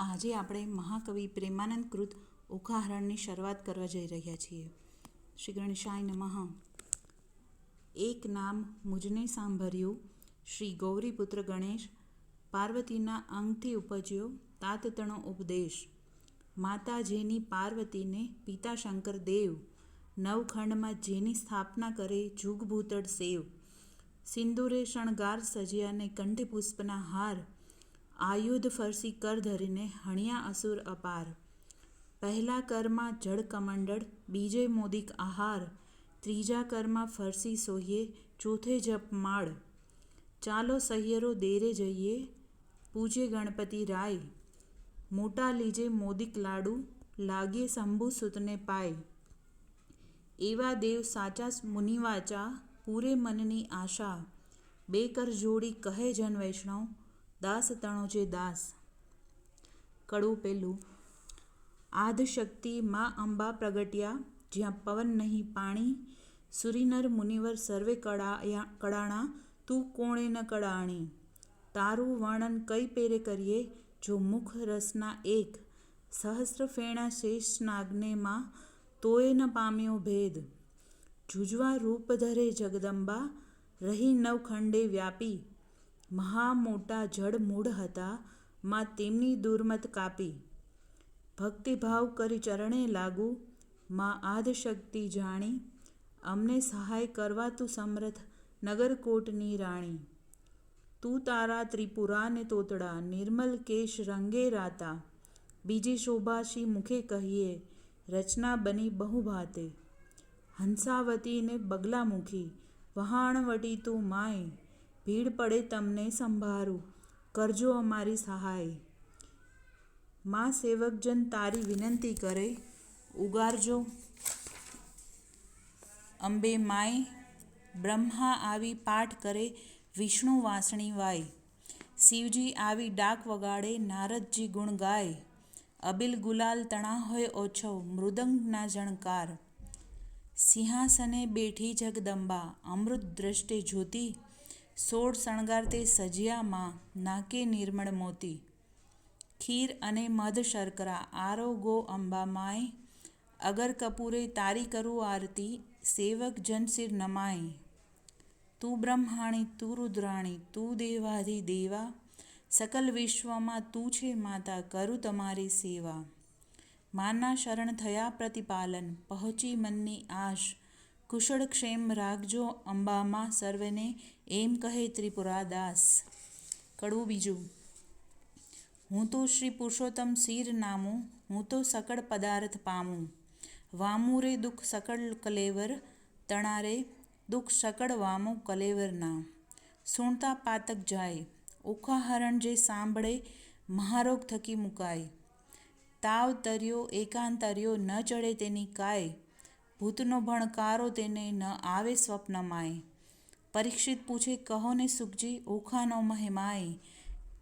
આજે આપણે મહાકવિ પ્રેમાનંદ કૃત ઓખાહરણની શરૂઆત કરવા જઈ રહ્યા છીએ. શ્રી ગણેશાય નમઃ. એક નામ મુજને સાંભળ્યું, શ્રી ગૌરીપુત્ર ગણેશ, પાર્વતીના અંગથી ઉપજ્યો તાતતણો ઉપદેશ. માતા જેની પાર્વતીને પિતા શંકર દેવ, નવખંડમાં જેની સ્થાપના કરે જુગભૂતળ સેવ. સિંદૂરે શણગાર સજ્યાને કંઠે પુષ્પના હાર, આયુધ ફરસી કર ધરીને હણ્યા અસુર અપાર. પહેલા કરમાં જળ કમંડળ, બીજે મોદિક આહાર, ત્રીજા કરમાં ફરસી સોહીએ, ચોથે જપમાળ. ચાલો સહિયરો દેરે જઈએ, પૂજે ગણપતિ રાય. મોટા લીજે મોદિક લાડુ, લાગે શંભુ સુતને પાય. એવા દેવ સાચા મુનિવાચા, પૂરે મનની આશા. બે કર જોડી કહે જન વૈષ્ણવ, દાસ તણો જે દાસ. કડવું પહેલું. આદિશક્તિ માં અંબા પ્રગટ્યા, જ્યાં પવન નહીં પાણી. સુરીનર મુનિવર સર્વે કડાણા, તું કોણે ન કડાણી. તારું વર્ણન કઈ પેરે કરીએ, જો મુખ રસના એક. સહસ્ત્ર ફેણા શેષ નાગને માં, તોય ન પામ્યો ભેદ. જુજવા રૂપ ધરે જગદંબા, રહી નવખંડે વ્યાપી. મહા મોટા જડ મૂઢ હતા, માં તેમની દુર્મત કાપી. ભક્તિભાવ કરી ચરણે લાગુ, માં આદિશક્તિ જાણી. અમને સહાય કરવા તું સમર્થ, નગરકોટની રાણી. તું તારા ત્રિપુરાને તોતડા, નિર્મલ કેશ રંગે રાતા. બીજી શોભાશી મુખે કહીએ, રચના બની બહુ ભાતે. હંસાવતીને બગલામુખી, વહાણવટી તું માય. ભીડ પડે તમને સંભારું, કરજો અમારી સહાય. માં સેવકજન તારી વિનંતી કરે, ઉગારજો અંબે માય. બ્રહ્મા આવી પાઠ કરે, વિષ્ણુ વાંસળી વાય. શિવજી આવી ડાક વગાડે, નારદજી ગુણ ગાય. અબિલ ગુલાલ તણા હોય ઓછો, મૃદંગના ઝણકાર. સિંહાસને બેઠી જગદંબા, અમૃત દ્રષ્ટે જ્યોતિ. 16 શણગાર તે સજ્યા માં, નાકે નિર્મળ મોતી. ખીર અને મધ શર્કરા, આરોગો અંબા માય. અગર કપૂરે તારી કરું આરતી, સેવક જન સિર નમાય. તું બ્રહ્માણી તું રુદ્રાણી, તું દેવાધિ દેવા. સકલ વિશ્વમાં તું છે માતા, કરું તમારી સેવા. માના શરણ થયા પ્રતિપાલન, પહોંચી મનની આશ. કુશળ ક્ષેમ રાખજો અંબામાં સર્વેને, એમ કહે ત્રિપુરાદાસ. કડવું બીજું. હું તો શ્રી પુરુષોત્તમ શિર નામું, હું તો સકળ પદાર્થ પામું. વામું રે દુઃખ સકળ કલેવર, તણારે દુઃખ સકળ વામો કલેવર ના. સુણતા પાતક જાય, ઓખાહરણ જે સાંભળે, મહારોગ થકી મુકાય. તાવ તર્યો એકાંતર્યો, ન ચડે તેની કાય. ભૂતનો ભણકારો તેને, ન આવે સ્વપ્નમાય. પરીક્ષિત પૂછે કહો ને સુખજી, ઓખાનો મહિમાય.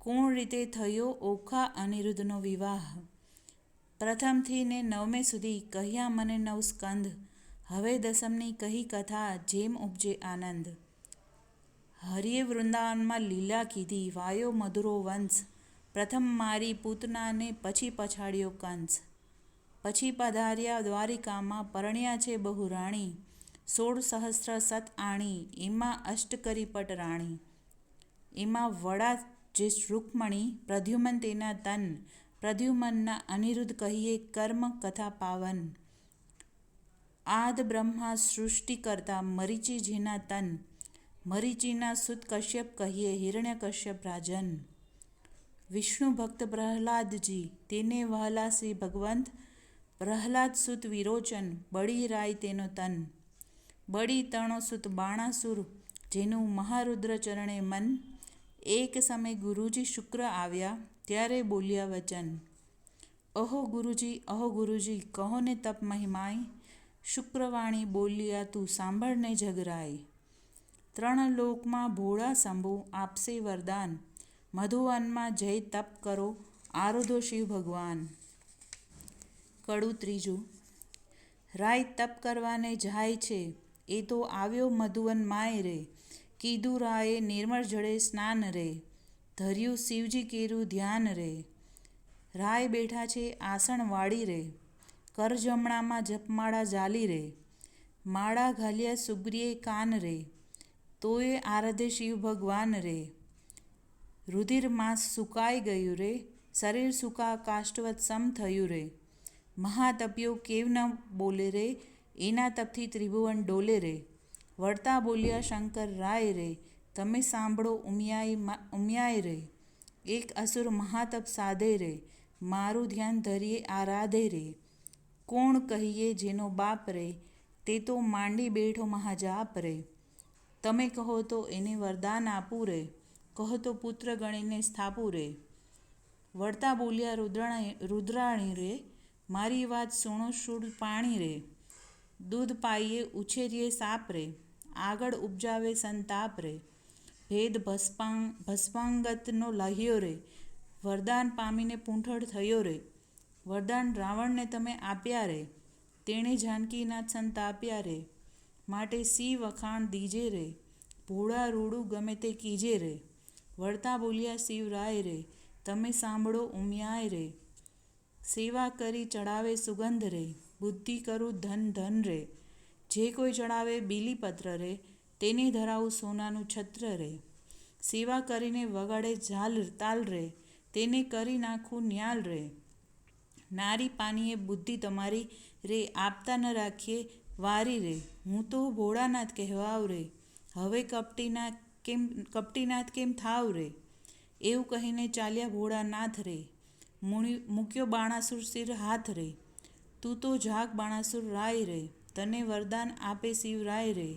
કોણ રીતે થયો ઓખા અનિરુદ્ધનો વિવાહ. પ્રથમથી ને 9મે સુધી કહ્યા મને 9 સ્કંધ. હવે દસમની કહી કથા, જેમ ઉપજે આનંદ. હરિએ વૃંદાવનમાં લીલા કીધી, વાયો મધુરો વંશ. પ્રથમ મારી પૂતનાને, પછી પછાડ્યો કંસ. પછી પધાર્યા દ્વારિકામાં, પરણ્યા છે બહુ રાણી. 16 સહસ્ત્ર સત આણી, એમાં અષ્ટ કરી પટ રાણી. એમાં વડા જે રૂકમણી, પ્રદ્યુમન તેના તન. પ્રદ્યુમનના અનિરુદ્ધ કહીએ, કર્મ કથા પાવન. આદ બ્રહ્મા સૃષ્ટિ કરતા, મરીચી જેના તન. મરીચીના સુત કશ્યપ કહીએ, હિરણ્યકશ્યપ રાજન. વિષ્ણુ ભક્ત પ્રહલાદજી, તેને વહલા શ્રી ભગવંત. પ્રહલાદ સુત વિરોચન, બળી રાય તેનો તન. બળી તણો સુત બાણાસુર, જેનું મહારુદ્ર ચરણે મન. એક સમય ગુરુજી શુક્ર આવ્યા, ત્યારે બોલ્યા વચન. અહો ગુરુજી કહો ને તપ મહિમાય. શુક્રવાણી બોલ્યા તું સાંભળને જગરાય. 3 લોકમાં ભોળા શંભુ આપશે વરદાન. મધુવનમાં જય તપ કરો, આરોધો શિવ ભગવાન. કડું ત્રીજું. રાય તપ કરવાને જાય છે, એ તો આવ્યો મધુવન માય રે. કીધું રાયે નિર્મળ જળે સ્નાન રે, ધર્યું શિવજી કેરું ધ્યાન રે. રાય બેઠા છે આસણ વાળી રે, કર જમણામાં જપમાળા ઝાલી રે, માળા ઘાલ્યા સુગ્રીએ કાન રે, તોય આરાધે શિવ ભગવાન રે. રુધિર માંસ સુકાઈ ગયું રે, શરીર સુકા કાષ્ટવત સમ થયું રે. મહાતપ્યો કેવ ન બોલે રે, એના તપથી ત્રિભુવન ડોલે રે. વળતા બોલ્યા શંકર રાય રે, તમે સાંભળો ઉમિયાય રે. એક અસુર મહાતપ સાધે રે, મારું ધ્યાન ધરીએ આરાધે રે. કોણ કહીએ જેનો બાપ રે, તે તો માંડી બેઠો મહાજાપ રે. તમે કહો તો એને વરદાન આપું રે, કહો તો પુત્ર ગણીને સ્થાપું રે. વળતા બોલ્યા રુદ્રાણી રે, મારી વાત સુણો શૂળ પાણી રે. દૂધ પાઈએ ઉછેરીએ સાપ રે, આગળ ઉપજાવે સંતાપ રે. ભેદ ભસ્માંગતનો લહ્યો રે, વરદાન પામીને પૂંઠળ થયો રે. વરદાન રાવણને તમે આપ્યા રે, તેણે જાનકીનાથ સંતાપ્યા રે. માટે સી વખાણ દીજે રે, ભોળા રૂડું ગમે તે કીજે રે. વળતા બોલ્યા શિવરાય રે, તમે સાંભળો ઉમિયાય રે. સેવા કરી ચડાવે સુગંધ રે, બુદ્ધિ કરું ધન ધન રે. જે કોઈ ચડાવે બીલીપત્ર રે, તેને ધરાવું સોનાનું છત્ર રે. સેવા કરીને વગાડે તાલ રે, તેને કરી નાખું ન્યાલ રે. નારી પાનીએ બુદ્ધિ તમારી રે, આપતા ન રાખીએ વારી રે. હું તો ભોળાનાથ કહેવાવ રે, હવે કપટીનાથ કેમ થાવ રે. એવું કહીને ચાલ્યા ભોળાનાથ રે, મૂક્યો બાણાસુર શિર હાથ રે. તું તો જાગ બાણાસુર રાય રે, તને વરદાન આપે શિવરાય રે.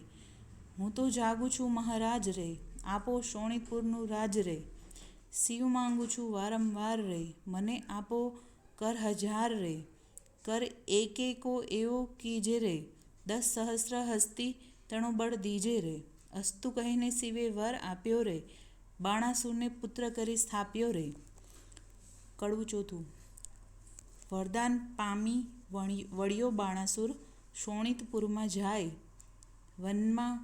હું તો જાગું છું મહારાજ રે, આપો શોણિતપુરનું રાજ રે. શિવ માંગુ છું વારંવાર રે, મને આપો કર 1000 રે. કર એકે કો એવો કીજે રે, 10 સહસ્ત્ર હસ્તી તણું બળ દીજે રે. અસ્તુ કહીને શિવે વર આપ્યો રે, બાણાસુરને પુત્ર કરી સ્થાપ્યો રે. કડવું ચોથું. વરદાન પામી વળ્યો બાણાસુર, શોણિતપુરમાં જાય. વનમાં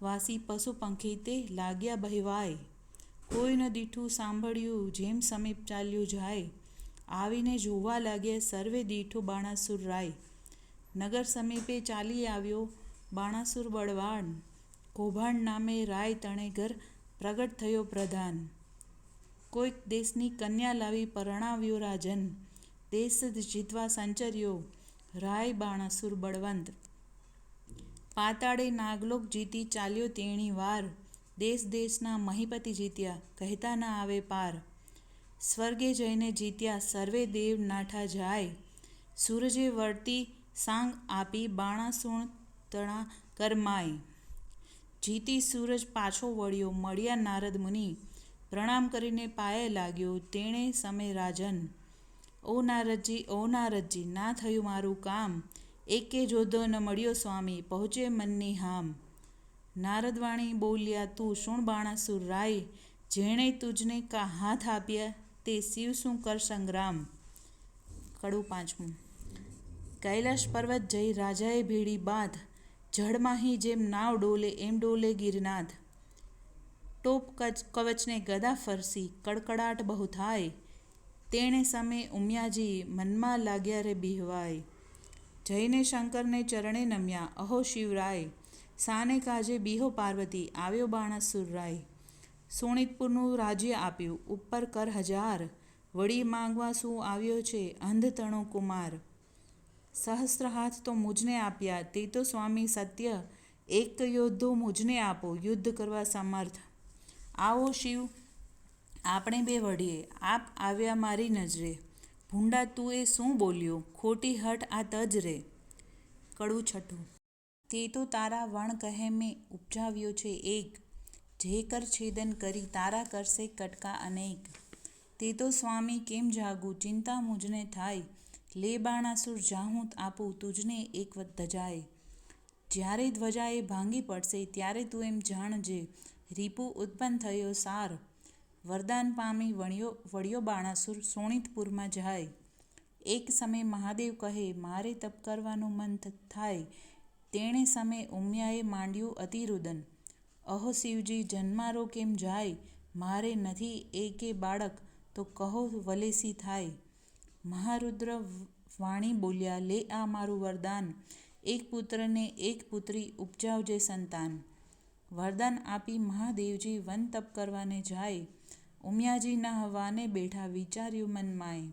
વાસી પશુ પંખી તે લાગ્યા બહેવાય. કોઈ ન દીઠું સાંભળ્યું જેમ સમીપ ચાલ્યો જાય. આવીને જોવા લાગ્યા સર્વે દીઠો બાણાસુર રાય. નગર સમીપે ચાલી આવ્યો બાણાસુર બળવાન, કૌભાંડ નામે રાય તણે ઘર પ્રગટ થયો પ્રધાન. કોઈક દેશની કન્યા લાવી પરણાવ્યો રાજન, દેશ જીતવા સંચર્યો રાય બાણાસુર બળવંત. પાતાળે નાગલોક જીતી ચાલ્યો તેણી વાર, દેશ દેશના મહીપતિ જીત્યા કહેતા ન આવે પાર. સ્વર્ગે જઈને જીત્યા સર્વે દેવ નાઠા જાય, સૂરજે વળતી સાંગ આપી બાણાસુર તણા કરમાય. જીતી સૂરજ પાછો વળ્યો મળ્યા નારદ મુનિ, પ્રણામ કરીને પાયે લાગ્યો તેણે સમે રાજન. ઓ નારદજી ના થયું મારું કામ, એકે જોધો ન મળ્યો સ્વામી પહોંચે મનની હામ. નારદવાણી બોલ્યા તું સુણ બાણાસુર રાય, જેણે તુજને હાથ આપ્યા તે શિવ શું કર સંગ્રામ. કડવું પાંચમું. કૈલાશ પર્વત જઈ રાજાએ ભેડી બાથ, જળમાહી જેમ નાવ ડોલે એમ ડોલે ગિરનાથ. ટોપ કવચને ગદા ફરસી કડકડાટ બહુ થાય, તેણે સમે ઉમિયાજી મનમાં લાગ્યા રે બિહવાય. જઈને શંકરને ચરણે નમ્યા અહો શિવરાય, સાને કાજે બીહો પાર્વતી આવ્યો બાણાસુર રાય. શોણિતપુરનું રાજ્ય આપ્યું ઉપર કર 1000, વળી માંગવા શું આવ્યો છે અંધ તણો કુમાર. સહસ્ત્ર હાથ તો મુજને આપ્યા તે તો સ્વામી સત્ય, એક યોદ્ધો મુજને આપો યુદ્ધ કરવા સમર્થ. આવો શિવ આપણે બે વઢીએ, આપ આવ્યા મારી નજરે. ભૂંડા તું એ શું બોલ્યો, ખોટી હઠ આ તજ રે. કડવું છઠ્ઠું. તે તો તારા વણ કહે મેં ઉપજાવ્યો છે એક, જે કર છેદન કરી તારા કરશે કટકા અનેક. તે તો સ્વામી કેમ જાગું ચિંતા મુજને થાય, લે બાણાસુર જાહું આપું તુજને એક ધજાય. જ્યારે ધ્વજાએ ભાંગી પડશે ત્યારે તું એમ જાણજે, રીપુ ઉત્પન્ન થયો સાર. વરદાન પામી વળ્યો બાણાસુર શોણિતપુરમાં જાય. એક સમય મહાદેવ કહે મારે તપ કરવાનું મન થાય, તેણે સમે ઉમિયાએ માંડ્યું અતિરુદન. અહો શિવજી જન્મારો કેમ જાય, મારે નથી એકે બાળક તો કહો વલેસી થાય. મહારુદ્ર વાણી બોલ્યા, લે આ મારું વરદાન, એક પુત્રને એક પુત્રી ઉપજાવજે સંતાન. વરદાન આપી મહાદેવજી વન તપ કરવાને જાય. ઉમિયાજીના હવાને બેઠા વિચાર્યું મનમાય.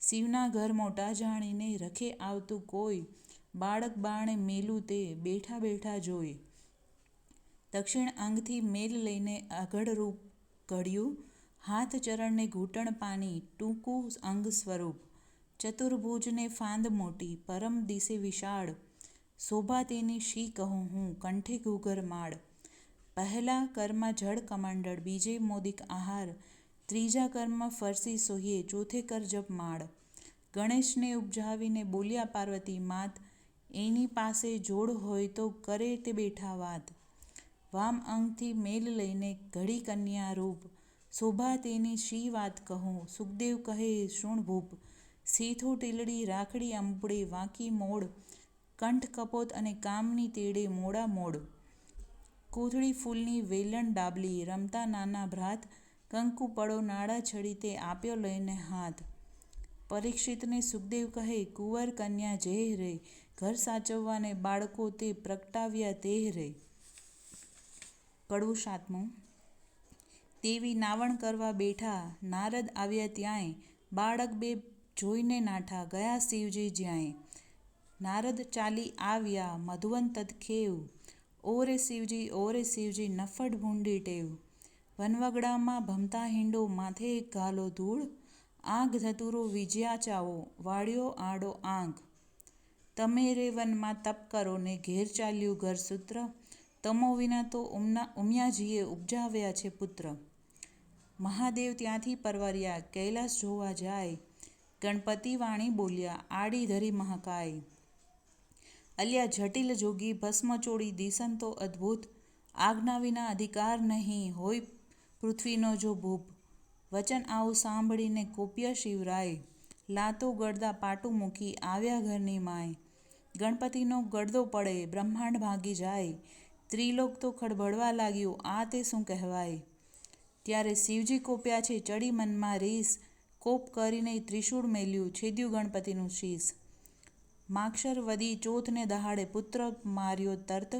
શિવના ઘર મોટા જાણીને રખે આવતું કોઈ, બાળક બાણે મેલું તે બેઠા બેઠા જોઈ. દક્ષિણ અંગથી મેલ લઈને અઘડ રૂપ ઘડ્યું, હાથ ચરણને ઘૂંટણ પાની ટૂંકું અંગ સ્વરૂપ. ચતુર્ભુજને ફાંદ મોટી, પરમ દિશે વિશાળ, શોભા તેની શી કહું હું, કંઠે ઘૂઘર માળ. પહેલા કર્મ જળ કમંડળ, બીજે મોદિક આહાર, ત્રીજા કર્મ ફરસી સોહીએ, ચોથે કર જપ માળ. ગણેશને ઉપજાવીને બોલ્યા પાર્વતી માત, એની પાસે જોડ હોય તો કરે તે બેઠા વાત. વામ અંગથી મેલ લઈને ઘડી કન્યા રૂપ, શોભા તેની શી વાત કહું, સુખદેવ કહે શૃણ ભૂપ. સીથો ટીલડી રાખડી અંપડે વાંકી મોડ, કંઠ કપોત અને કામની તેડે મોડા મોડ. કોથળી ફૂલની વેલણ ડાબલી, રમતા નાના ભ્રાત, કંકુ પડો નાડા છડી તે આપ્યો લઈને હાથ. પરીક્ષિતને સુખદેવ કહે કુંવર કન્યા જેહ રે, ઘર સાચવવાને બાળકો તે પ્રગટાવ્યા તેહ રે. કડવું સાતમું. દેવી નાવણ કરવા બેઠા, નારદ આવ્યા ત્યાંય, બાળક બે જોઈને નાઠા, ગયા શિવજી જ્યાંય. નારદ ચાલી આવ્યા મધુવન તદખેવ, ઓ રે શિવજી ઓ રે શિવજી નફ્ફટ ભૂંડી ટેવ. વનવગડામાં ભમતા હિંડો, માથે ઘાલો ધૂળ, આંખ ધતુરો વીજ્યા ચાવો, વાળ્યો આડો આંખ. તમે રે વનમાં તપ કરો ને ઘેર ચાલ્યું ઘરસૂત્ર, તમો વિના તો ઉમિયાજીએ ઉપજાવ્યા છે પુત્ર. મહાદેવ ત્યાંથી પરવર્યા, કૈલાસ જોવા જાય, ગણપતિ વાણી બોલ્યા, આડી ધરી મહાકાય. અલ્યા જટિલ જોગી ભસ્મચોડી દિસન તો અદ્ભુત, આજ્ઞા વિના અધિકાર નહીં હોય પૃથ્વીનો જો ભૂપ. વચન આવું સાંભળીને કોપ્યા શિવરાય, લાતો ગળદા પાટું મૂકી આવ્યા ઘરની માય. ગણપતિનો ગળદો પડે બ્રહ્માંડ ભાંગી જાય, ત્રિલોક તો ખળભળવા લાગ્યું આ તે શું કહેવાય. ત્યારે શિવજી કોપ્યા છે ચડી મનમાં રીસ, કોપ કરીને ત્રિશૂળ મેલ્યું છેદ્યું ગણપતિનું શીશ. માક્ષર વદી ચોથને દહાડે પુત્ર માર્યો તર્ત,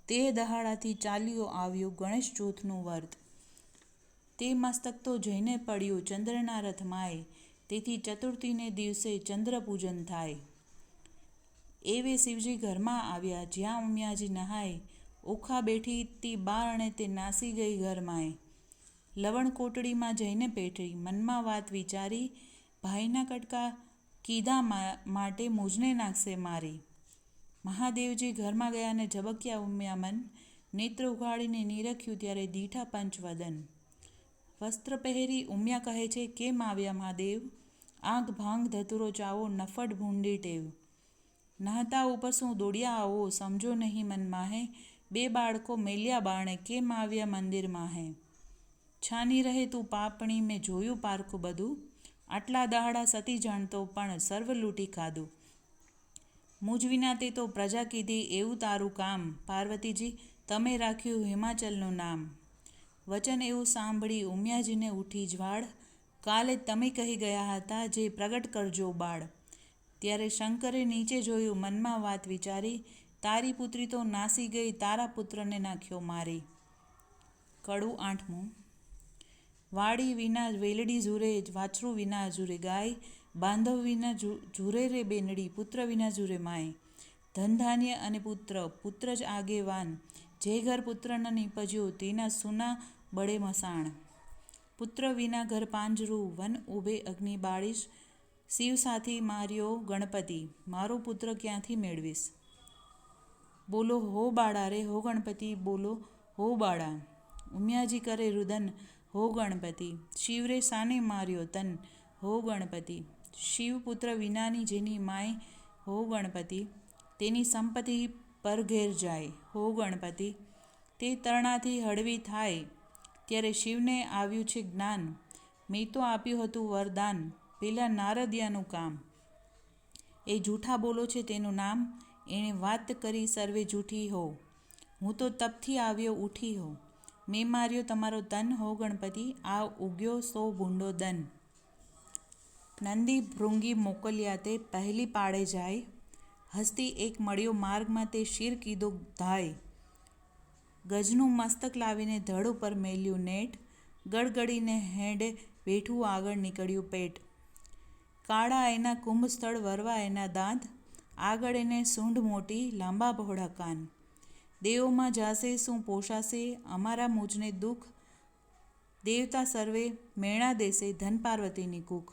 તે દહાડાથી ચાલ્યો આવ્યો ગણેશ ચોથનું વર્ત. તે મસ્તક તો જઈને પડ્યું ચંદ્રના રથમાય, તેથી ચતુર્થીને દિવસે ચંદ્ર પૂજન થાય. એવે શિવજી ઘરમાં આવ્યા જ્યાં ઉમિયાજી નહાય, ઓખા બેઠી તી બારણે તે નાસી ગઈ ઘરમાંય. લવણ કોટડીમાં જઈને પેઠી, મનમાં વાત વિચારી, ભાઈના કટકા કીધા માટે મુજને નાખશે મારી. મહાદેવજી ઘરમાં ગયા ને ઝબક્યા ઉમિયા મન, નેત્ર ઉઘાડીને નીરખ્યું ત્યારે દીઠા પંચવદન. વસ્ત્ર પહેરી ઉમિયા કહે છે કેમ આવ્યા મહાદેવ, આંખ ભાંગ ધતુરો ચાવો નફ્ફટ ભૂંડી ટેવ. નહાતા ઉપર શું દોડ્યા આવો સમજો નહીં મન માહે, બે બાળકો મેલ્યા બાણે કેમ આવ્યા મંદિર માહે. છાની રહે તું પાપણી મેં જોયું પારખું બધું, આટલા દહાડા સતી જાણતો પણ સર્વ લૂંટી ખાધું. મુજ વિના તે તો પ્રજા કીધી એવું તારું કામ, પાર્વતીજી તમે રાખ્યું હિમાચલનું નામ. વચન એવું સાંભળી ઉમિયાજીને ઉઠી જ્વાળ, કાલે તમે કહી ગયા હતા જે પ્રગટ કરજો બાળ. ત્યારે શંકરે નીચે જોયું મનમાં વાત વિચારી, તારી પુત્રી તો નાસી ગઈ તારા પુત્રને નાખ્યો મારી. કડવું આઠમું. વાડી વિના વેલડી ઝૂરે, વાછરું વિના ઝૂરે ગાય, બાંધવ વિના ઝૂરે રે બેનડી, પુત્ર વિના ઝૂરે માય. ધન ધાન્ય અને પુત્ર, પુત્ર જ આગેવાન, જે ઘર પુત્ર ન નીપજ્યો તેના સૂના બળે મસાણ. પુત્ર વિના ઘર પાંજરું, વન ઉભે અગ્નિ બાળીશ, શિવ સાથી માર્યો ગણપતિ, મારો પુત્ર ક્યાંથી મેળવીશ. બોલો હો બાળા રે હો ગણપતિ, બોલો હો બાળા. ઉમિયાજી કરે રુદન, હો ગણપતિ, શિવ રે સાને માર્યો તન, હો ગણપતિ. શિવ પુત્ર વિનાની જેની માય, હો ગણપતિ, તેની સંપત્તિ પર ઘેર જાય, હો ગણપતિ. તે તરણાથી હળવી થાય, ત્યારે શિવને આવ્યું છે જ્ઞાન, મેં તો આપ્યું હતું વરદાન, પેલા નારદિયાનું કામ. એ જૂઠા બોલો છે તેનું નામ, એણે વાત કરી સર્વે જૂઠી હો. હું તો તપથી આવ્યો ઉઠી હો, મેં માર્યો તમારો તન, હો ગણપતિ, આ ઉગ્યો સો ભૂંડો દન. નંદી ભૃંગી મોકલ્યા તે પહેલી પાડે જાય. હસ્તી એક મળ્યો માર્ગમાં તે શિર કીધો ધાય. ગજનું મસ્તક લાવીને ધડ ઉપર મેલ્યું નેટ. ગડગડીને હેડે બેઠું આગળ નીકળ્યું પેટ. કાળા એના કુંભ સ્થળ વરવા એના દાંત. આગળ એને સૂંઢ મોટી લાંબા પહોળા કાન. દેવોમાં જાશે શું પોષાશે અમારા મુજને દુઃખ. દેવતા સર્વે મેણા દેશે ધન પાર્વતીની કુખ.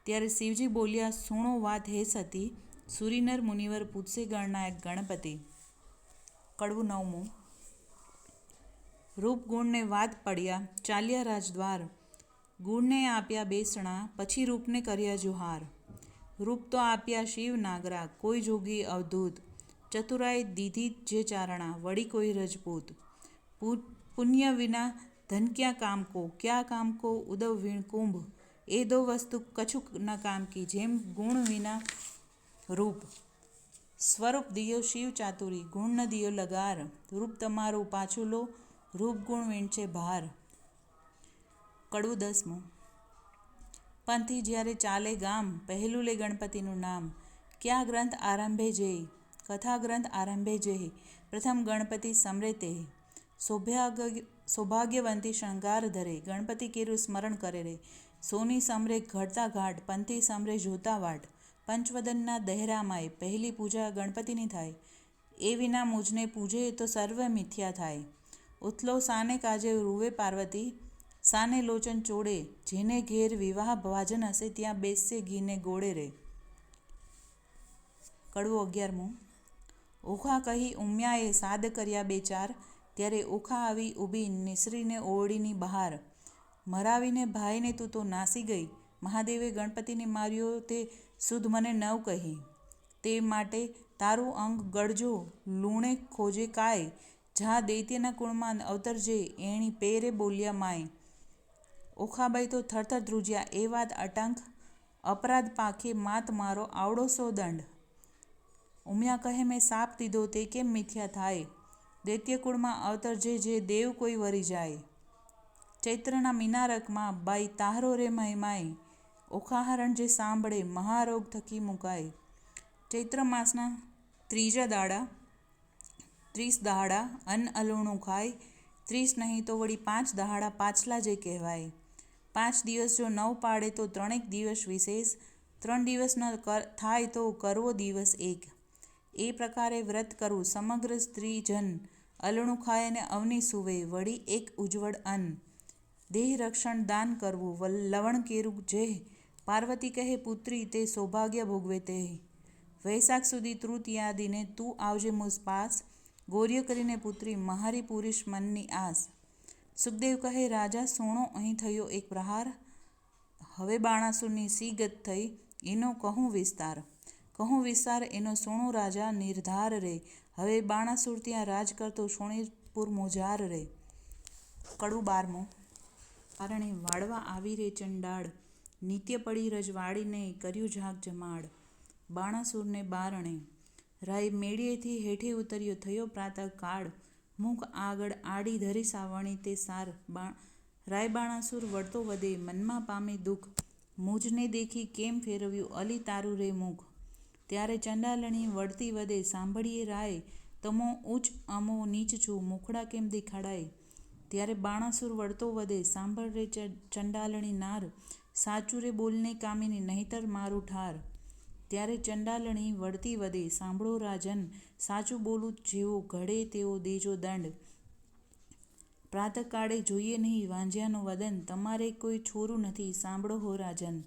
ત્યારે શિવજી બોલ્યા સુણો વાત હે સતી. સુરીનર મુનિવર પૂછશે ગણનાયક ગણપતિ. કડવું નવમું. રૂપ ગુણને વાત પડ્યા ચાલ્યા રાજદ્વાર. ગુણને આપ્યા બેસણા પછી રૂપને કર્યા જુહાર. રૂપ તો આપ્યા શિવ નાગરા કોઈ જોગી અવધૂત. ચતુરાઈ દીધી જે ચારણા વળી કોઈ રજપૂત. પુણ્ય વિના ધન ક્યાં કામ કો ક્યાં કામ કો ઉદવ વીણ કુંભ. એ દો વસ્તુ કછુક ન કામ કી જેમ ગુણ વિના રૂપ. સ્વરૂપ દિયો શિવ ચાતુરી ગુણ ન દિયો લગાર. રૂપ તમારું પાછું લો રૂપ ગુણ વીણશે ભાર. કડવું દસમું. પંથી જ્યારે ચાલે ગામ પહેલું લે ગણપતિનું નામ. ક્યાં ગ્રંથ આરંભે જઈ કથા ગ્રંથ આરંભે જઈ. પ્રથમ ગણપતિ સમરે તે. સૌભાગ્યવંતી શણગાર ધરે ગણપતિ કેરું સ્મરણ કરે રે. સોની સમરે ઘડતા ઘાટ પંથી સમરે જોતા વાટ. પંચવદનના દહેરામાય પહેલી પૂજા ગણપતિની થાય. એ વિના મુજને પૂજે તો સર્વ મિથ્યા થાય. ઉથલો સાને કાજે રૂવે પાર્વતી સાને લોચન ચોડે. જેને ઘેર વિવાહ ભાજન હશે ત્યાં બેસશે ઘીને ગોળે રે. કડવું 11મું. ઓખા કહી ઉમિયાએ સાદ કર્યા બે ચાર. ત્યારે ઓખા આવી ઊભી નિસરીને ઓરડીની બહાર. મરાવીને ભાઈને તું તો નાસી ગઈ. મહાદેવે ગણપતિને માર્યો તે સુધ મને નવ કહી. તે માટે તારું અંગ ગળજો લૂણે ખોજે કાય. જા દૈત્યના કુળમાં અવતરજે એણી પેરે બોલ્યા માય. ઓખાબાઈ તો થરથર ધ્રુજ્યા એ વાત અટંક. અપરાધ પાખે માત મારો આવડો સો દંડ. ઉમિયા કહે મેં સાપ દીધો તે કેમ મિથ્યા થાય. દૈત્યકુળમાં અવતરજે જે દેવ કોઈ વરી જાય. ચૈત્રના મીનારકમાં બાઈ તાહરો રે મહિમાય. ઓખાહરણ જે સાંભળે મહારોગ થકી મુકાય. ચૈત્ર માસના 3 દાડા 30 દહાડા અન્ન અલૂણું ખાય. 30 નહીં તો વળી 5 દહાડા પાછલા જે કહેવાય. 5 દિવસ જો 9 પાડે તો 3 દિવસ વિશેષ. 3 દિવસ ન થાય તો કરવો દિવસ એક. એ પ્રકારે વ્રત કરવું સમગ્ર સ્ત્રીજન. અલણું ખાય અને અવની સૂવે વળી એક ઉજ્જવળ અન્ન. દેહ રક્ષણ દાન કરવું લવણ કેરું જેહ. પાર્વતી કહે પુત્રી તે સૌભાગ્ય ભોગવે તે. વૈશાખ સુધી તૃતીયાદિને તું આવજે મુઝ પાસ. ગૌર્ય કરીને પુત્રી મહારી પુરુષ મનની આસ. સુખદેવ કહે રાજા સોણો અહીં થયો એક પ્રહાર. હવે બાણાસુરની સી ગત થઈ એનો કહું વિસ્તાર. કહું વિસ્તાર એનો સોણો રાજા નિર્ધાર રે. હવે બાણાસુર ત્યાં રાજ કરતો શોણિતપુર મોજાર રે. કડવું 12મું. કારણે વાળવા આવી રે ચંડાળ. નિત્ય પડી રજવાડીને કર્યું ઝાક જમાડ. બાણાસુરને બારણે રાય મેળીએથી હેઠે ઉતર્યો થયો પ્રાતઃ કાળ. મુખ આગળ આડી ધરી સાવણી તે સાર. રાય બાણાસુર વળતો વધે મનમાં પામે દુઃખ. મુજને દેખી કેમ ફેરવ્યું અલી તારું રે મુખ. ત્યારે ચંડાલણી વળતી વધે સાંભળીએ રાય. તમો ઉચ્ચ અમો નીચ છું મુખડા કેમ દેખાડાય. ત્યારે બાણાસુર વળતો વધે સાંભળ રે ચંડાલણી નાર. સાચું રે બોલને કામિની નહીતર મારું ઠાર. ત્યારે ચંડાલણી વળતી વધે સાંભળો રાજન. સાચું બોલું જેવો ઘડે તેવો દેજો દંડ. પ્રાતઃકાળે જોઈએ નહીં વાંઝ્યાનું વદન. તમારે કોઈ છોરું નથી સાંભળો હો રાજન.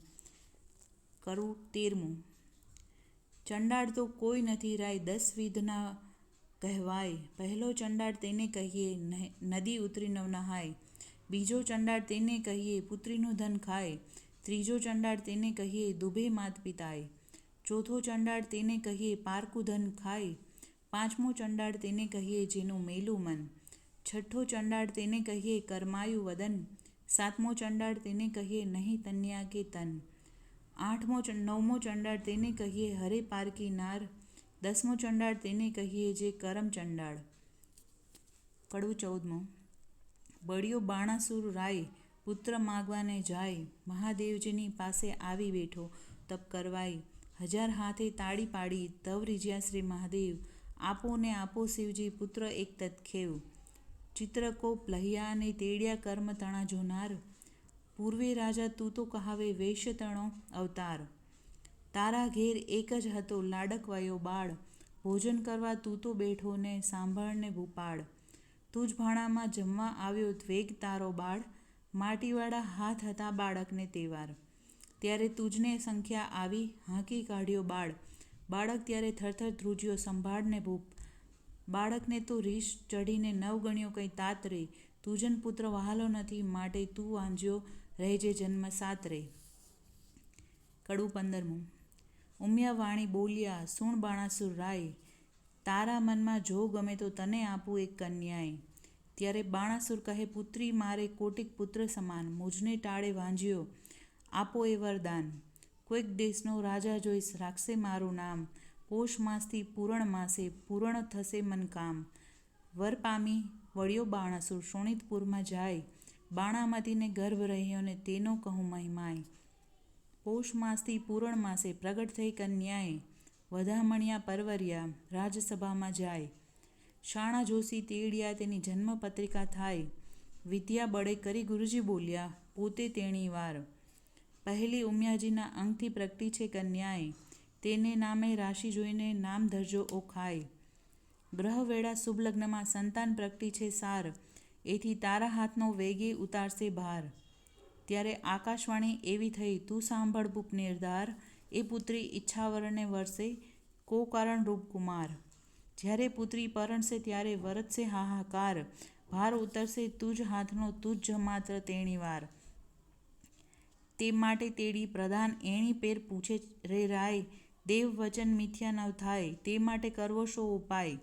કરું 13મું. ચંડાળ તો કોઈ નથી રાય 10 વિધના કહેવાય. પહેલો ચંડાળ તેને કહીએ નદી ઉતરી નવ નહાય. બીજો ચંડાળ તેને કહીએ પુત્રીનું ધન ખાય. ત્રીજો ચંડાળ તેને કહીએ દુભે માત પિતાય. ચોથો ચંડાળ તેને કહીએ પારકું ધન ખાય. પાંચમો ચંડાળ તેને કહીએ જેનું મેલું મન. છઠ્ઠો ચંડાળ તેને કહીએ કરમાયું વદન. સાતમો ચંડાળ તેને કહીએ નહીં તન્યા કે તન. નવમો ચંડાળ તેને કહીએ હરે પારકી નાર. 10મો ચંડાળ તેને કહીએ જે કરમ ચંડાળ. કડવું 14મું. બળ્યો બાણાસુર રાય પુત્ર માગવાને જાય, મહાદેવજીની પાસે આવી બેઠો, તપ કરવાય. 1000 હાથે તાળી પાડી, તવ રીઝ્યા શ્રી મહાદેવ. આપો ને આપો શિવજી, પુત્ર એક તત્ખેવ. ચિત્રકોપ લહ્યા ને તેડ્યા કર્મ તણા જોનાર. પૂર્વે રાજા તું તો કહાવે વૈશ્ય તણો અવતાર. તારા ઘેર એક જ હતો લાડકવાયો બાળ. ભોજન કરવા તું તો બેઠો ને સાંભળને ભૂપાળ. તુજ ભાણામાં જમવા આવ્યો વેગ તારો બાળ. માટીવાળા હાથ હતા બાળકને તેવાર. ત્યારે તુજને સંખ્યા આવી, હાંકી કાઢ્યો બાળ. બાળક ત્યારે થરથર ધ્રુજ્યો સંભાળને ભૂપ. બાળકને તો રીસ ચઢીને નવગણ્યો કંઈ તાત રે. તુજન પુત્ર વહાલો નથી, માટે તું વાંજ્યો રહેજે જન્મ સાત રે. કડવું 15મું. ઉમિયા વાણી બોલ્યા સુણ બાણાસુર રાય. તારા મનમાં જો ગમે તો તને આપું એક કન્યાએ. ત્યારે બાણાસુર કહે પુત્રી મારે કોટિક પુત્ર સમાન. મુજને ટાળે વાંજ્યો આપો એ વરદાન. કોઈક દેશનો રાજા જોઈશ રાખશે મારું નામ. પોષ માસથી પૂરણ માસે પૂરણ થશે મન કામ. વર પામી વળ્યો બાણાસુર શોણિતપુરમાં જાય. બાણામતીને ગર્ભ રહ્યો ને તેનો કહું મહિમાય. પોષ માસથી પૂરણ માસે પ્રગટ થઈ કન્યાએ. વધામણિયા પરવર્યા રાજસભામાં જાય. શાણા જોશી તેડ્યા તેની જન્મપત્રિકા થાય. વિદ્યા બળે કરી ગુરુજી બોલ્યા પોતે તેણી વાર. પહેલી ઉમિયાજીના અંગથી પ્રગટી છે કન્યાએ. તેને નામે રાશિ જોઈને નામ ધરજો ઓખાય. ગ્રહ વેળા શુભ લગ્નમાં સંતાન પ્રગટી છે સાર. એથી તારા હાથનો વેગે ઉતારશે ભાર. ત્યારે આકાશવાણી એવી થઈ તું સાંભળ ભૂપ નિર્ધાર. એ પુત્રી ઈચ્છાવરને વરસે કો કારણ રૂપ કુમાર. જ્યારે પુત્રી પરણશે ત્યારે વરતશે હાહાકાર. ભાર ઉતરશે તુજ હાથનો તુજ માત્ર તેણી વાર. તે માટે તેડી પ્રધાન એણી પેર પૂછે રે રાય. દેવ વચન મિથ્યા ન થાય, તે માટે કરવો શો ઉપાય.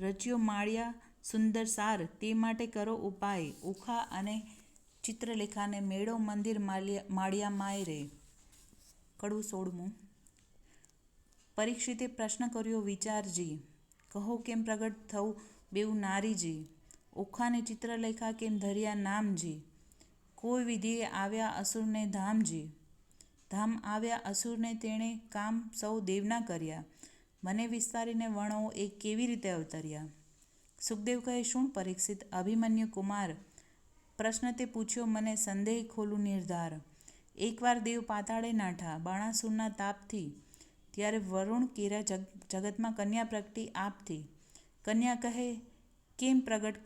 રચ્યો માળિયા સુંદર સાર, તે માટે કરો ઉપાય. ઓખા અને ચિત્રલેખાને મેળો મંદિર માળિયા માય રે. કડવું 16મું. પરીક્ષિતે પ્રશ્ન કર્યો વિચારજી. કહો કેમ પ્રગટ થવું બેઉ નારીજી. ઓખાને ચિત્રલેખા કેમ ધર્યા નામજી. કોઈ વિધિએ આવ્યા અસુરને ધામજી. ધામ આવ્યા અસુરને તેણે કામ સૌ દેવના કર્યા. મને વિસ્તારીને વર્ણવો એ કેવી રીતે અવતર્યા. સુખદેવ કહે શું પરીક્ષિત અભિમન્યુ કુમાર. પ્રશ્ન તે પૂછ્યો મને સંદેહ ખોલું નિર્ધાર. એકવાર દેવ પાતાળે નાઠા બાણાસુરના તાપથી. ત્યારે વરુણ કેરા જગતમાં કન્યા પ્રગટી આપથી. કન્યા કહે કેમ પ્રગટ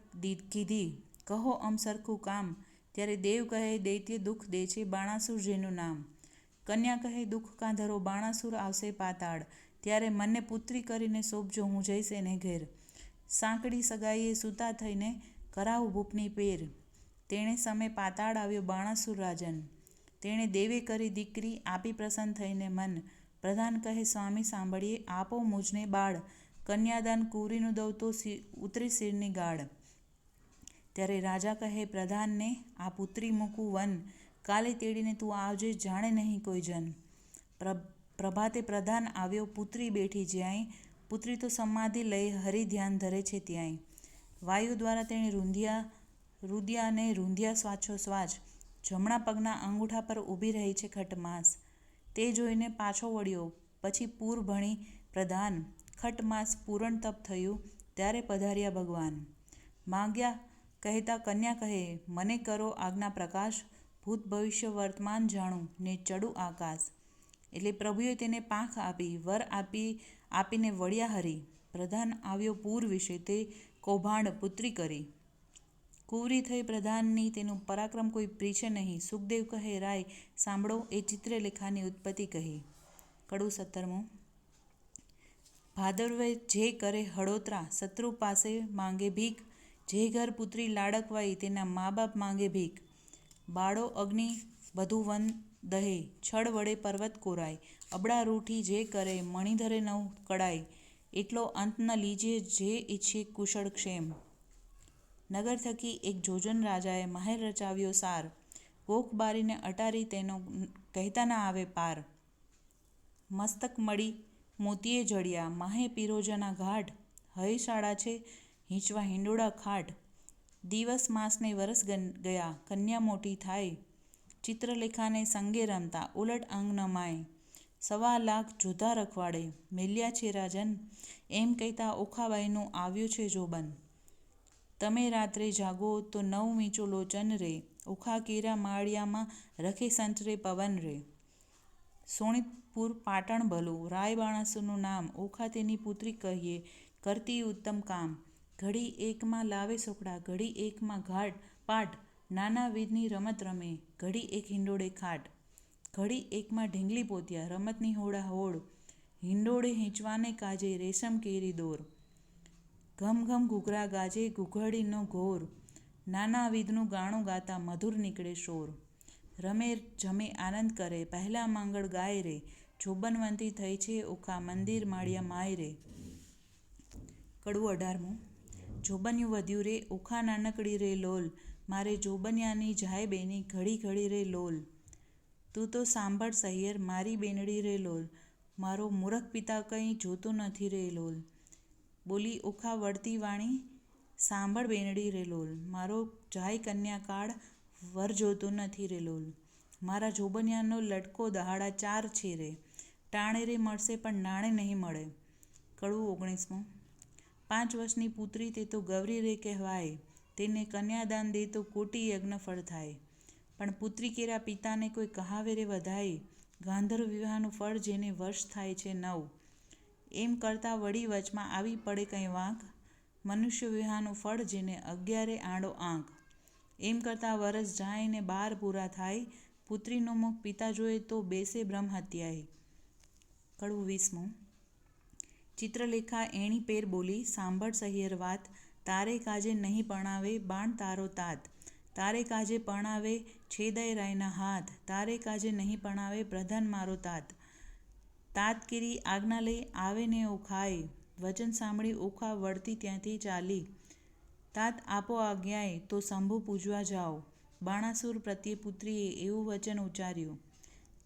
કીધી, કહો અમ સરખું કામ. ત્યારે દેવ કહે દૈત્ય દુઃખ દે છે બાણાસુર જેનું નામ. કન્યા કહે દુઃખ કાં ધરો બાણાસુર આવશે પાતાળ. ત્યારે મને પુત્રી કરીને સોંપજો હું જઈશ એને ઘેર. સાંકડી સગાઈએ સૂતા થઈને કરાવું ભૂપની પેર. તેણે સમે પાતાળ આવ્યો બાણાસુર રાજન. તેણે દેવે કરી દીકરી આપી પ્રસન્ન થઈને મન. પ્રધાન કહે સ્વામી સાંભળીએ આપો મુજને બાળ. કન્યાદાન કુંવરીનું દઉં તો ઉતરી શિરની ગાળ. ત્યારે રાજા કહે પ્રધાનને આ પુત્રી મૂકું વન. કાલે તેડીને તું આવજે જાણે નહીં કોઈ જન. પ્રભાતે પ્રધાન આવ્યો પુત્રી બેઠી જ્યાંય. પુત્રી તો સમાધિ લઈ હરિ ધ્યાન ધરે છે ત્યાંય. વાયુ દ્વારા તેણે રૂંધ્યા અને રૂંધ્યા શ્વાસોશ્વાસ. જમણા પગના અંગૂઠા પર ઊભી રહી છે ખટમાસ. તે જોઈને પાછો વળ્યો પછી પૂર ભણી પ્રધાન. ખટમાસ પૂરણ તપ થયું ત્યારે પધાર્યા ભગવાન. માગ્યા કહેતા કન્યા કહે મને કરો આજ્ઞા પ્રકાશ. ભૂત ભવિષ્ય વર્તમાન જાણું ને ચડું આકાશ. એટલે પ્રભુએ તેને પાંખ આપી વર આપીને વળ્યા હરી. પ્રધાન આવ્યો પૂર વિશે તે કૌભાંડ પુત્રી કરી. કુંવરી થઈ પ્રધાનની તેનું પરાક્રમ કોઈ પ્રીછે નહીં. સુખદેવ કહે રાય સાંભળો એ ચિત્રલેખાની ઉત્પત્તિ કહી. કડવું 17મું. ભાદરવે જે કરે હળોતરા શત્રુ પાસે માંગે ભીખ. જે ઘર પુત્રી લાડકવાઈ તેના મા બાપ માંગે ભીખ. બાળો અગ્નિ બધું વન દહે છળ વડે પર્વત કોરાય. અબડા રૂઠી જે કરે મણિધરે નવ કડાય. એટલો અંત ન લીજે જે ઈચ્છે કુશળ ક્ષેમ. નગર થકી એક જોજન રાજાએ મહેલ રચાવ્યો સાર. ગોખ બારીને અટારી તેનો કહેતા ના આવે પાર. મસ્તક મળી મોતીએ જડિયા માહે પીરોજાના ઘાટ. હૈશાળા છે હીંચવા હિંડોળા ખાટ. દિવસ માસને વરસ ગયા કન્યા મોટી થાય, ચિત્રલેખાને સંગે રમતા ઉલટ અંગ ન માય. 1.25 લાખ જોધા રખવાડે મેલ્યા છે રાજન, એમ કહેતા ઓખાબાઈનું આવ્યું છે જોબન. તમે રાત્રે જાગો તો 9 મીંચો લોચન રે, ઓખા કેરા માળિયામાં રખે સંતરે પવન રે. સોણિતપુર પાટણ ભલું, રાય બાણાસુરનું નામ, ઓખા તેની પુત્રી કહીએ કરતી ઉત્તમ કામ. ઘડી એકમાં લાવે સોકડા, ઘડી એકમાં પાટ, નાના વિધની રમત રમે, ઘડી એક હિંડોળે ખાટ. ઘડી એકમાં ઢીંગલી પોતિયા, રમતની હોડાહોડ, હિંડોળે હીંચવાને કાજે રેશમ કેરી દોર. ઘમ ઘમ ઘૂઘરા ગાજે ઘૂઘરડીનો ઘોર, નાના વિધનું ગાણું ગાતા મધુર નીકળે શોર. રમે જમે આનંદ કરે પહેલા માંગળ ગાય રે, જોબનવંતી થઈ છે ઓખા મંદિર માળિયા માય રે. કડવું 18મું. જોબનિયું વધ્યું રે ઓખા નાનકડી રે લોલ, મારે જોબનિયાની જાય બેની ઘડી ઘડી રે લોલ. તું તો સાંભળ સહિયર મારી બેનડી રે લોલ, મારો મૂરખ પિતા કંઈ જોતો નથી રે લોલ. બોલી ઓખા વળતી વાણી સાંભળ બેનડી રે લોલ, મારો જાય કન્યાકાળ વર જોતો નથી રે લોલ. મારા જોબનિયાનો લટકો દહાડા 4 છે રે, ટાણે રે મળશે પણ નાણે નહીં મળે. કડવું 19મું. 5 વર્ષની પુત્રી તે તો ગૌરી રે કહેવાય, તેને કન્યાદાન દે તો કોટી યજ્ઞ ફળ થાય. પણ પુત્રી કેરા પિતાને કોઈ કહાવે રે વધાય, ગાંધર્વ વિવાહનું ફળ જેને વર્ષ થાય છે 9. એમ કરતાં વળી વચમાં આવી પડે કંઈ વાંક, મનુષ્ય વિવાહનું ફળ જેને 11 આંડો આંક. એમ કરતાં વરસ જાય ને 12 પૂરા થાય, પુત્રીનું મુખ પિતા જોએ તો બેસે બ્રહ્મ હત્યાય. કડવું 20મું. ચિત્રલેખા એણી પેર બોલી સાંભળ સહિયર વાત, તારે કાજે નહીં પરણાવે બાણ તારો તાત, તારે કાજે પરણાવે છેદાય રાયના હાથ, તારે કાજે નહીં પરણાવે પ્રધાન મારો તાત. તાત કેરી આજ્ઞા લઈ આવે ને ઓખાય, વચન સાંભળી ઓખા વળતી ત્યાંથી ચાલી. તાત આપો આજ્ઞાએ તો શંભુ પૂજવા જાઓ, બાણાસુર પ્રત્યે પુત્રીએ એવું વચન ઉચ્ચાર્યું.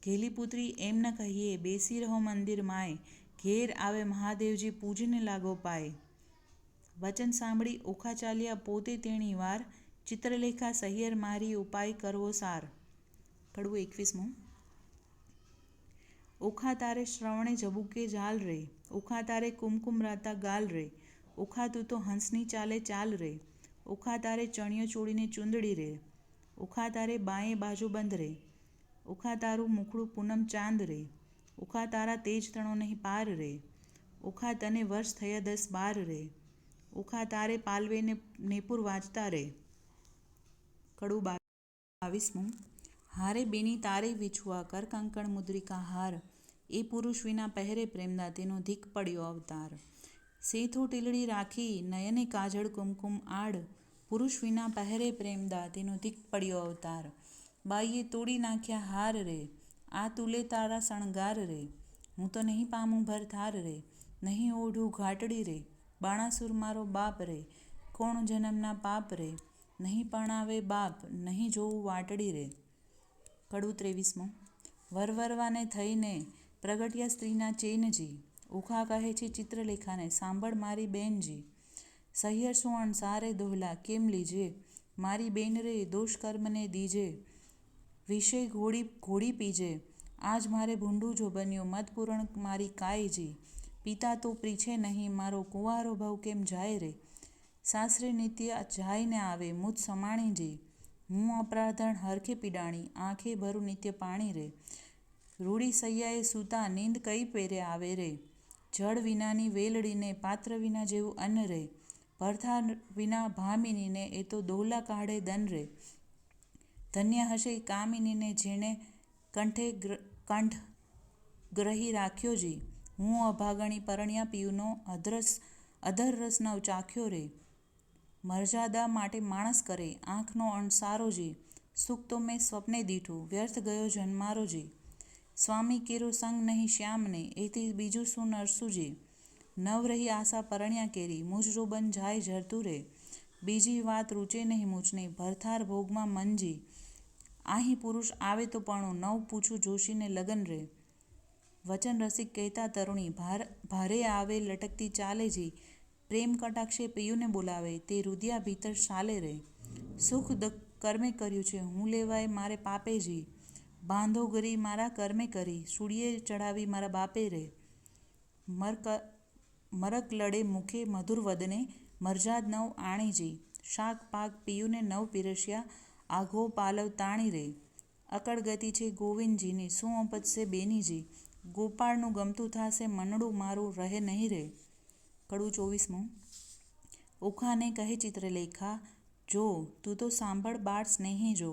ઘેલી પુત્રી એમ ન કહીએ બેસી રહો મંદિર માય, ઘેર આવે મહાદેવજી પૂજીને લાગો પાય. વચન સાંભળી ઓખા ચાલ્યા પોતે તેણી વાર, ચિત્રલેખા સહિયર મારી ઉપાય કરવો સાર. કડવું 21મું. ઓખા તારે શ્રવણે ઝબુકે ઝાલ રે, ઓખા તારે કુમકુમ રાતા ગાલ રે, ઓખા તું તો હંસની ચાલે ચાલ રે, ઓખા તારે ચણિયો ચોળીને ચૂંદડી રે, ઓખા તારે બાંયે બાજુબંધ રે, ઓખા તારું મુખડું પૂનમ ચાંદ રે, ઓખા તારા તેજ તણો નહીં પાર રે, ઓખા તને વર્ષ થયા 10-12 રે, ઓખા તારે પાલવે ને નેપુર વાંચતા રે. કડવું 22મું. હારે બેની તારે વિછુઆ કર કંકણ મુદ્રિકા હાર, એ પુરુષ વિના પહેરે પ્રેમદા તેનો ધીક પડ્યો અવતાર. સેથો ટીલડી રાખી નયને કાજળ કુમકુમ આડ, પુરુષ વિના પહેરે પ્રેમદા તેનો ધીક પડ્યો અવતાર. બાઈએ તોડી નાખ્યા હાર રે, આ તુલે તારા શણગાર રે, હું તો નહીં પામું ભરથાર રે, નહીં ઓઢું ઘાટડી રે, બાણાસુર મારો બાપ રે, કોણ જન્મના પાપ રે, નહીં પરણાવે બાપ નહીં જોવું વાટડી રે. કડવું 23મું. વરવરવાને થઈને પ્રગટ્યા સ્ત્રીના ચેનજી, ઓખા કહે છે ચિત્રલેખાને સાંભળ મારી બેનજી. સહિયર શું અણસારે દોહલા કેમ લીજે, મારી બેન રે દોષ કર્મને દીજે, વિષય ઘોડી પીજે, આજ મારે ભૂંડું જો બન્યું મત પૂરણ મારી કાયજી. પિતા તો પ્રીછે નહીં મારો કુંવારો ભવ કેમ જાય રે, સાસરે નિત્ય જાય ને આવે મુજ સમાણીજી. હું અપરાધણ હરખે પીડાણી, આંખે ભરું નિત્ય પાણી રે, રૂડી સૈયાએ સૂતા નીંદ કઈ પેરે આવે રે, જળ વિનાની વેલડીને પાત્ર વિના જેવું અન્ન રે, ભરથાર વિના ભામિનીને એ તો દોહલા કાઢે દન રે. ધન્ય હશે કામિનીને જેણે કંઠ ગ્રહી રાખ્યો જી, હું અભાગણી પરણ્યા પીયુનો અધર રસ નવ ચાખ્યો રે. મર્યાદા માટે માણસ કરે આંખનો અણસારો જી, સુખ તો મેં સ્વપ્ને દીઠું વ્યર્થ ગયો જન્મારો જી. સ્વામી કેરો સંગ નહીં શ્યામને એથી બીજું શું નરસુજી, નવ રહી આશા પરણ્યા કેરી મુજ રોબન જાય જરતું રે. બીજી વાત રૂચે નહીં મુજને ભરથાર ભોગમાં મનજી, આહીં પુરુષ આવે તો પણ નવ પૂછું જોશીને લગન રે. વચન રસિક કહેતા તરુણી ભારે આવે લટકતી ચાલે જી, પ્રેમ કટાક્ષે પિયુને બોલાવે, તે રુદિયા ભીતર ચાલે રે. સુખ કર્મે કર્યું છે, હું લેવાય મારે પાપે જી. બાંધો ગરી મારા કર્મે કરી, સૂળીએ ચડાવી મારા બાપે રે. મરક લડે મુખે મધુર વદને, મરજાદ નવ આણીજી. શાક પાક પિયુને નવ પીરસ્યા, આઘો પાલવ તાણી રે. અકળ ગતિ છે ગોવિંદજીની, શું અપજશે બેનીજી. ગોપાળનું ગમતું થાશે, મનડું મારું રહે નહીં રે. કડવું 24. ઓખાને કહે ચિત્રલેખા, જો તું તો સાંભળ બાળ સ્નેહી જો.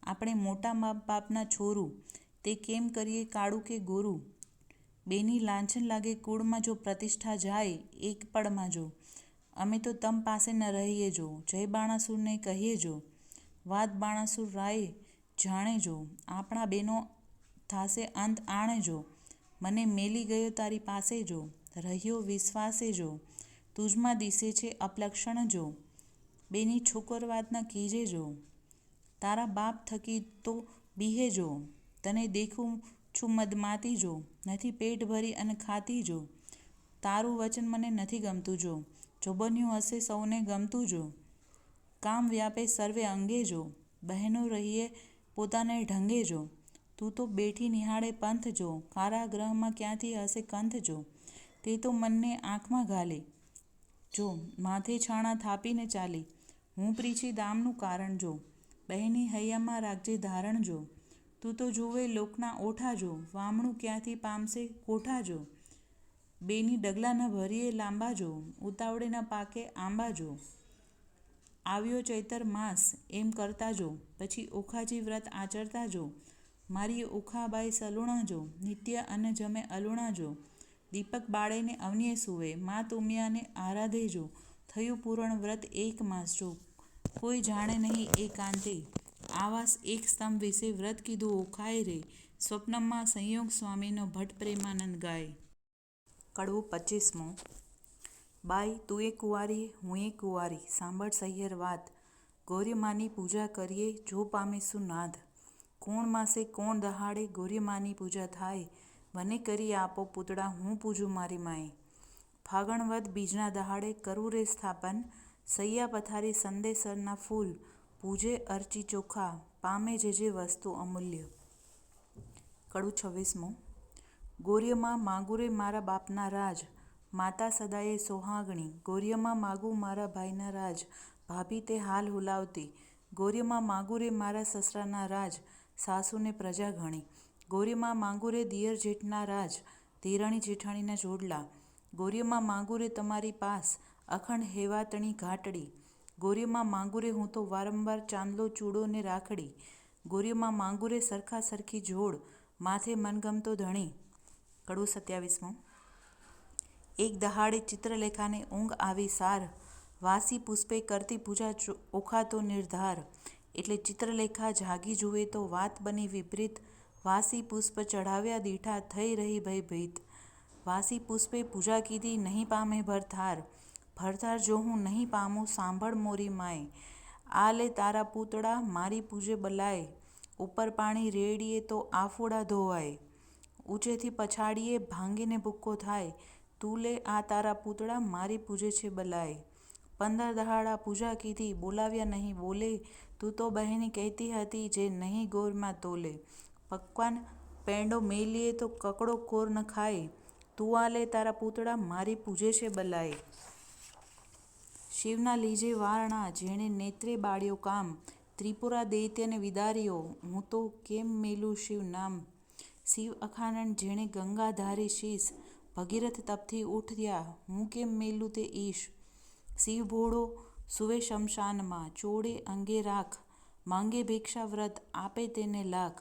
આપણે મોટા મા બાપના છોરું, તે કેમ કરીએ કાળું કે ગોરું. બેની લાંછન લાગે કુળમાં જો પ્રતિષ્ઠા જાય એક પળમાં જો. અમે તો તમ પાસે ન રહીએ જો, જય બાણાસુરને કહીએ જો. વાત બાણાસુર રાય જાણે જો, આપણા બેનો થાશે અંત આણે જો. મને મેલી ગયો તારી પાસે જો, રહ્યો વિશ્વાસે જો. તુજમાં દિશે છે અપલક્ષણ જો, બેની છોકર વાત ન કીજે જો. તારા બાપ થકી તો બીહે જો, તને દેખું છું મદમાતી જો. નથી પેટ ભરી અને ખાતી જો, તારું વચન મને નથી ગમતું જો. જો બન્યું હશે સૌને ગમતું જો, કામ વ્યાપે સર્વે અંગે જો. બહેનો રહીએ પોતાને ઢંગે જો, તું તો બેઠી નિહાળે પંથ જો. કારાગૃહમાં ક્યાંથી હશે કંથ જો, તે તો મનને આંખમાં ઘાલી જો. માથે છાણા થાપીને ચાલી, હું પ્રીછી દામનું કારણ જો. બહેની હૈયામાં રાખજે ધારણ જો, તું તો જુએ લોકના ઓઠા જો. વામણું ક્યાંથી પામશે કોઠા જો, બેની ડગલા ન ભરીએ લાંબા જો. ઉતાવળે ન પાકે આંબા જો, આવ્યો ચૈતર માસ એમ કરતા જો. પછી ઓખાજી વ્રત આચરતા જો, મારી ઓખાબાઈ સલુણા જો. નિત્ય અન્ન જમે અલુણા જો, દીપક બાળેને અવનીએ સૂવે. મા તુમિયાને આરાધે જો, થયું પૂરણ વ્રત એક માસ જો. કોઈ જાણે નહીં એકાંતે, આવાસ એક સ્તંભ વિશે વ્રત કીધું ઓખાએ રે. સ્વપ્નમાં સંયોગ સ્વામીનો ભટ્ટ પ્રેમાનંદ ગાય. કડવું 25. બાઈ તું એ કુંવારી હું એ કુંવારી, સાંભળ સહિયર વાત. ગૌરીમાની પૂજા કરીએ જો પામીશું નાદ. કોણ માસે કોણ દહાડે ગૌરીમાની પૂજા થાય, મને કરી આપો પૂતળા હું પૂજું મારી માએ. ફાગણ વદ બીજના દહાડે કરું રે સ્થાપન, સૈયા પથારી સંદેસરના ફૂલ. પૂજે અર્ચી ચોખા, પામે જે વસ્તુ અમૂલ્ય. કડવું 26. ગોર્યમાં માગું રે મારા બાપના રાજ, માતા સદાયે સોહાગણી. ગોર્યમાં માગું મારા ભાઈના રાજ, ભાભી તે હાલ હુલાવતી. ગોર્યમાં માગું રે મારા સસરાના રાજ, સાસુને પ્રજા ઘણી. ગોર્યમાં માગું રે દિયર જેઠના રાજ, દેરાણી જેઠાણીના જોડલા. ગોર્યમાં માગું રે તમારી પાસ, અખંડ હેવાતણી ઘાટડી. ગોર્યમાં માગું રે હું તો વારંવાર ચાંદલો ચૂડો ને રાખડી. ગોર્યમાં માગું રે સરખા સરખી જોડ, માથે મનગમતો ધણી. કડવું 27. એક દહાડે ચિત્રલેખાને ઊંઘ આવી સાર, વાસી પુષ્પે કરતી પૂજા ઓખા તો નિર્ધાર. એટલે ચિત્રલેખા જાગી જુએ તો વાત બની વિપરીત. વાસી પુષ્પ ચઢાવ્યા દીઠા થઈ રહી ભયભીત. વાસી પુષ્પે પૂજા કીધી નહીં પામે ભરથાર. ભરથાર જો હું નહીં પામું સાંભળ મોરી માય. આ લે તારા પૂતળા મારી પૂજે બલાય. ઉપર પાણી રેડીએ તો આફોડા ધોવાય, ઊંચેથી પછાડીએ ભાંગીને ભૂક્કો થાય. તું લે આ તારા પૂતળા મારી પૂજે છે બલાય. 15 દહાડા પૂજા કીધી બોલાવ્યા નહીં બોલે. તું તો બહેની કહેતી હતી જે નહીં ગોરમાં તોલે. પકવાન પેંડો મેલીએ તો કકડો કોર ન ખાય. તું આ લે તારા પૂતળા મારી પૂજે છે બલાય. શિવના લીજે વારણા જેણે નેત્રે બાળ્યો કામ, ત્રિપુરા દૈત્યને વિદાર્યો હું તો કેમ મેલું શિવ નામ. શિવ અખાનન જેણે ગંગા ધારી શીશ, ભગીરથ તપથી ઉઠ્યા હું કેમ મેલું તે ઈશ. શિવ ભોળો સુવે શમશાનમાં, ચોળે અંગે રાખ. માંગે ભિક્ષા વ્રત આપે તેને લાખ.